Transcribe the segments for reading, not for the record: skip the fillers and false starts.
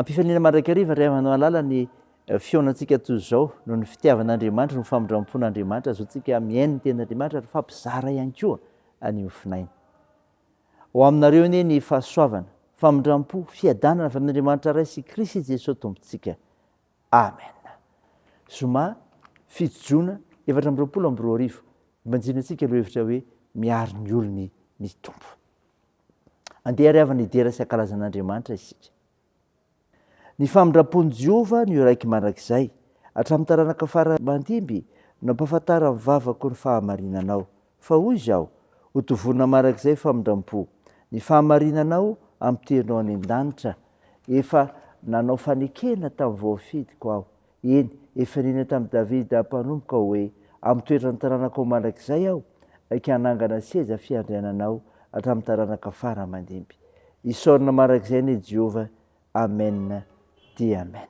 Ampifaniana mandrakariva ray manao alala ny fionantsika toy izao noho ny fitiavan'Andriamanitra no famindrampon'Andriamanitra zao tsika miaino ny tenin'Andriamanitra ary fampizara ihany koa any ofinainy. Ho aminareo anie ny fahasoavana, famindrampo, fiadanana avy amin'Andriamanitra ray sy Kristy Jesosy tompontsika. Amen. Zoma fitozona 420 manjinantsika lo hevitra hoe miaro ny olony ny tompo. Andeha riavana idera sy ankalazan'Andriamanitra isika. Ny famindrampon'i Jehova no raiky mandrakizay, hatramin'ny taranaka fara mandimby no ampahafantara amin'ny vavako ny fahamarinanao. Fa hoy izaho, ho tovonina mandrakizay famindrampo. Ny fahamarinanao amitenao any an-danitra, efa nanao fanekena tamin'ny voafidiko aho. Eny, efa nina tamin'ny Davida mpanompoka hoe, amin'ny toetrany taranaka ho mandrakizay aho, ka hanangana seza fiandriananao hatramin'ny taranaka fara mandimby. Isaorina mandrakizay ny Jehova. Amen. Dia amen.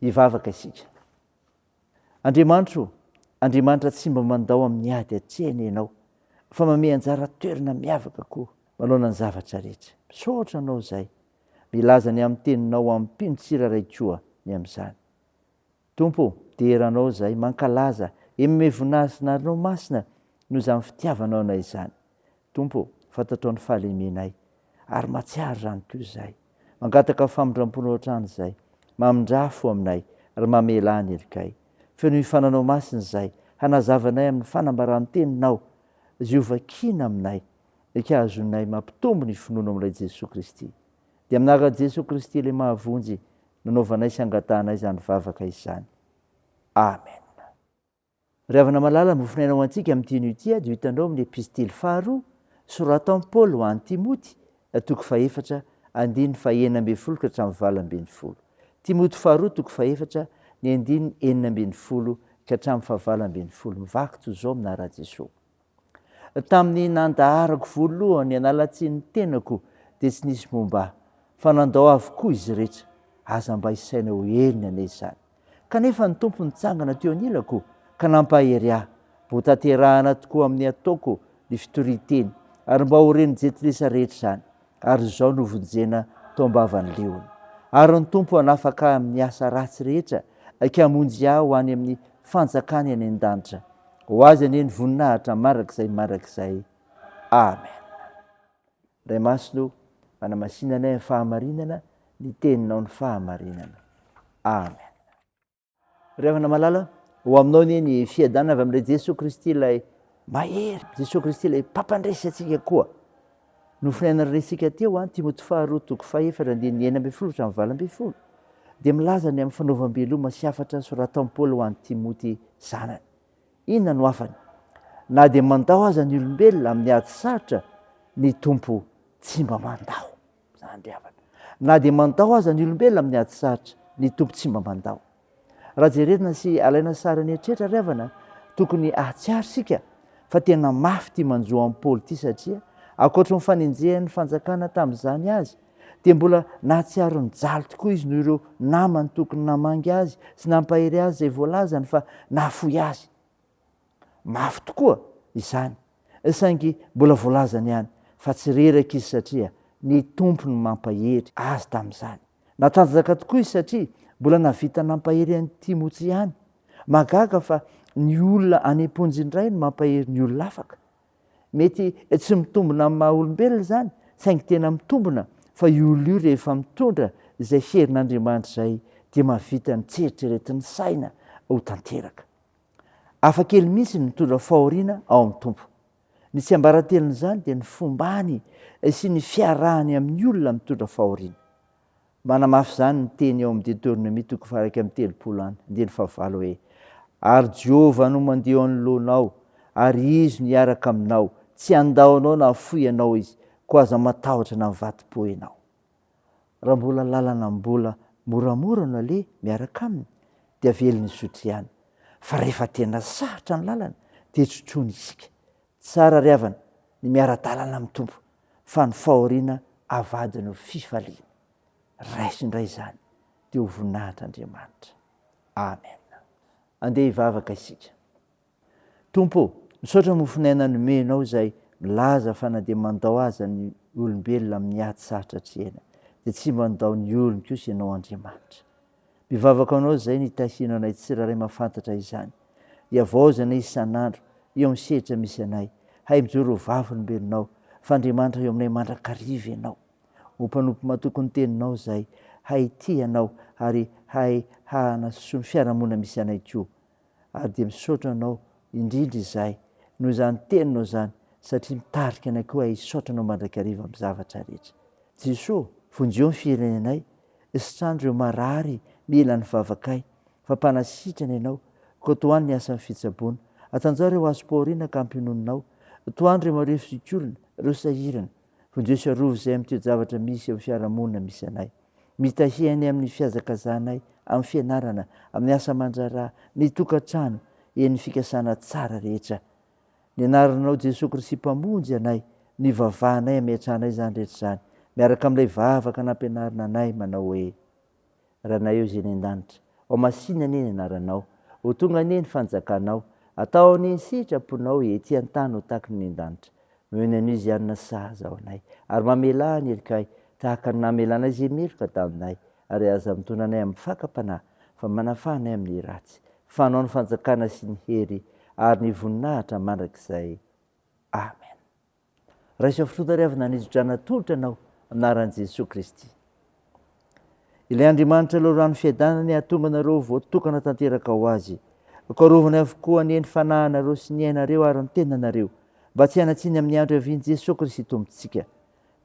Ivavaka isika. Andriamanitra tsy mba mandao amin'ny ady atsehana ianao, fa manome anjara toerana miavaka koa manao ny zavatra rehetra. Misaotra anao izay, milaza ny amin'ny teninao ampino tsiraray koa ny amin'izany. Tompo, deranao izay mankalaza, emome voninahitra narinao masina noho izany fitiavanao anay izany. Tompo, fantatrao ny fahalemenay ary matsiary rany koa izay mangataka famindram-pona ohatrany izay mamindrafo aminay ary mamelany erikay feno hifananao masiny izay hanazavanay amin'ny fanambarany teninao ziovakina aminay ikahazonay mampitombo ny finoana amin'ilay Jesosy Kristy dia aminaraka Jesosy Kristy ilay mahavonjy nanaovanay sy angatanay izany vavaka izany. Amen. Ravana malala mofinainao antsika amin'ity nuitia dia hitanao amin'ny epistily faharoa soratan'i Paoly ho an'ny Timoty toko faefatra andiny fahaenina ambin'ny folo ka hatramin'ny valo ambin'ny folo. Timoty faharoa toko faefatra ny andiny enina ambin'ny folo ka hatramin'ny fahavalo ambin'ny folo. Mivaky toy izao aminaraka Jesosy. Tamin'ny nandaharako voalohany analatsy ny tenako dia tsy nisy momba fa nandao avokoa izy rehetra aza mba isaina ho eliny ane izany. Kanefa ny tompo nitsangana teo anilako ka nampahery ahy mbo tanterahana tokoa amin'ny ataoko ny fitoriteny ary mba ho reny jetilesa rehetra izany ary izao novonjena tao ambavany leony. Ary ny tompo hanafaka amin'ny asa ratsy rehetra ka hamonjy ahy ho any amin'ny fanjakany any an-danitra. Ho azy anie ny voninahitra marakizay. Amen. Ray masino manamasinanay ny fahamarinana ny teninao ny fahamarinana. Amen. Ry havana malala ho aminao nie ny fiadanana avy amin'ilay Jesosy Kristy ilay mahery, Jesosy Kristy ilay mpampandresy atsika koa. Nofinainana resika teo Timoty faharoa toko faefatra andiny enina ambin'ny folo hatramin'ny valo ambin'ny folo dia milaza ny amin'ny fanaovam-beloma sy hafatra soratan'i Paoly ho an'ny Timoty zanany. Inona no afany? Na dia mandao aza ny olombelona amin'ny ady sarotra, ny tompo tsy mba mandao. Na dia mandao aza ny olombelona amin'ny ady sarotra, ny tompo tsy mba mandao. Raha jeretina sy alaina sara ny eritreretra ry havana, tokony ahatsiaro sika fa tena mafy tia manjo amin'ny Paoly ity satria ankoatra ny fanenjehany fanjakana tamin'izany azy dia mbola nahatsiaro ny jaly tokoa izy noho ireo namany tokony namangy azy sy nampahery azy izay voalazany fa nahafoy azy. Mafy tokoa izany, saingy mbola voalazany ihany fa tsy reraka izy satria ny tompony mampahery azy tamin'izany. Natanjaka tokoa izy satria mbola navita nampahery an'ny Timoty ihany. Magaga fa ny olona any am-ponjy indray no mampahery ny olona afaka. Mety tsy mitombona amin'ny maha olombelona izany, saingy tena mitombona fa io olona io rehefa mitondra izay herin'Andriamanitra izay dia mahavita ny tseritreritin'ny saina ho tanteraka. Hafakely mihitsy ny mitondra fahoriana ao amin'ny tompo. Ny tsy ambaratelina izany dia ny fombany sy ny fiarahany amin'ny olona mitondra fahoriana. Manamafy izany ny teny ao amin'ny Deutéronomie toko faha 1:7 hoe ary Jehovah no mandeha anoloanao ary izy no hiaraka aminao, tsy andao anao na hafoy ianao izy, koa aza matahotra na mivadim-po ianao. Raha mbola lalana mbola moramora no aleha miaraka aminy dia velona isotra ihany. Fa rehefa tena sarotra ny lalana dia trotrony isika. Tsara ry havana ny miara-dalana amin'ny tompo fa ny fahoriana avadiny ho fifaliana. Raisindray izany dia ho voninahitr'Andriamanitra. Amen. Andeha hivavaka isika. Tompo, misaotra mofinaina nomenao izay milaza fa na dia mandao aza ny olombelona amin'ny ady sarotra atrehana dia tsy mandao ny olona kosa ianao Andriamanitra. Mivavaka anao izay nitahina anay tsiraray mahafantatra izany. Hiavaozana isan'andro eo amin'ny sehatra misy anay. Hay mijoro ho vavolombelonao fa Andriamanitra eo aminay mandrakariva ianao. Ho mpanompo mahatoky ny teninao izay hay tia anao ary hay hanasoa ny fiarahamonina misy anay koa. Ary dia misaotra anao indrindra izay noho izany teninao izany satria mitarika anay koa hisaotra anao mandrakariva amin'ny zavatra rehetra. Jesosy, vonjeo ny firenenay, sitrandro ireo marary mila ny vavakay, fa mpanasitrana ianao, koa toany ny asan'ny fitsaboana. Atanjao ireo azo pahoriana ka ampinoninao, toany ireo mareo fikolona, ireo sahirana. Vonjeo sy arovo izay amin'ity zavatra misy amin'ny fiarahamonina misy anay. Mitahiany amin'ny fihazakazanay, amin'ny fianarana, amin'ny asa aman-draharaha, ny tokantrano, eny fikasana tsara rehetra. Ny anaranao Jesosy Kristy mpamonjy anay, ny vavahanay amiatranay izany rehetra izany. Miaraka amin'ilay vavaka nampianarina anay manao hoe ranay eo izay ny an-danitra, ao masina anie ny anaranao, ho tonga anie ny fanjakanao, atao anie ny sitraponao ety an-tany ho tahaka ny an-danitra. Noho ny izy anona sahaza ao anay, ary mamelany erikay tahaka ny namelanay izay meloka taminay, ary aza mitondra anay amin'ny fakam-panahy, fa manafanay amin'ny ratsy. Fanao ny fanjakana sy ny hery, ary ny voninahitra mandrakizay. Amen. raha isa fitondariavana nizodrana tolotra anao anaran'i Jesosy Kristy. Ilay Andriamanitra aloha rano fiadanany ahatonga anareo voatokana tanteraka ho azy. Akarovany avokoa ny eny fanahinareo sy ny ainareo ary ny tenanareo mba tsy hanatsiny amin'ny andro avian'i Jesosy Kristy tompontsika.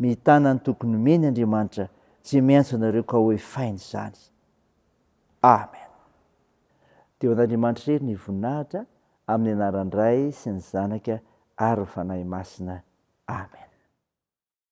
Mitana ny tokony omeny Andriamanitra tsy miantso anareo ka hoe fainy izany. Amen. Teo an'Andriamanitra irery ny voninahitra amin'ny anaran'ny Ray sy ny Zanaka ary ny Fanahy Masina. Amen.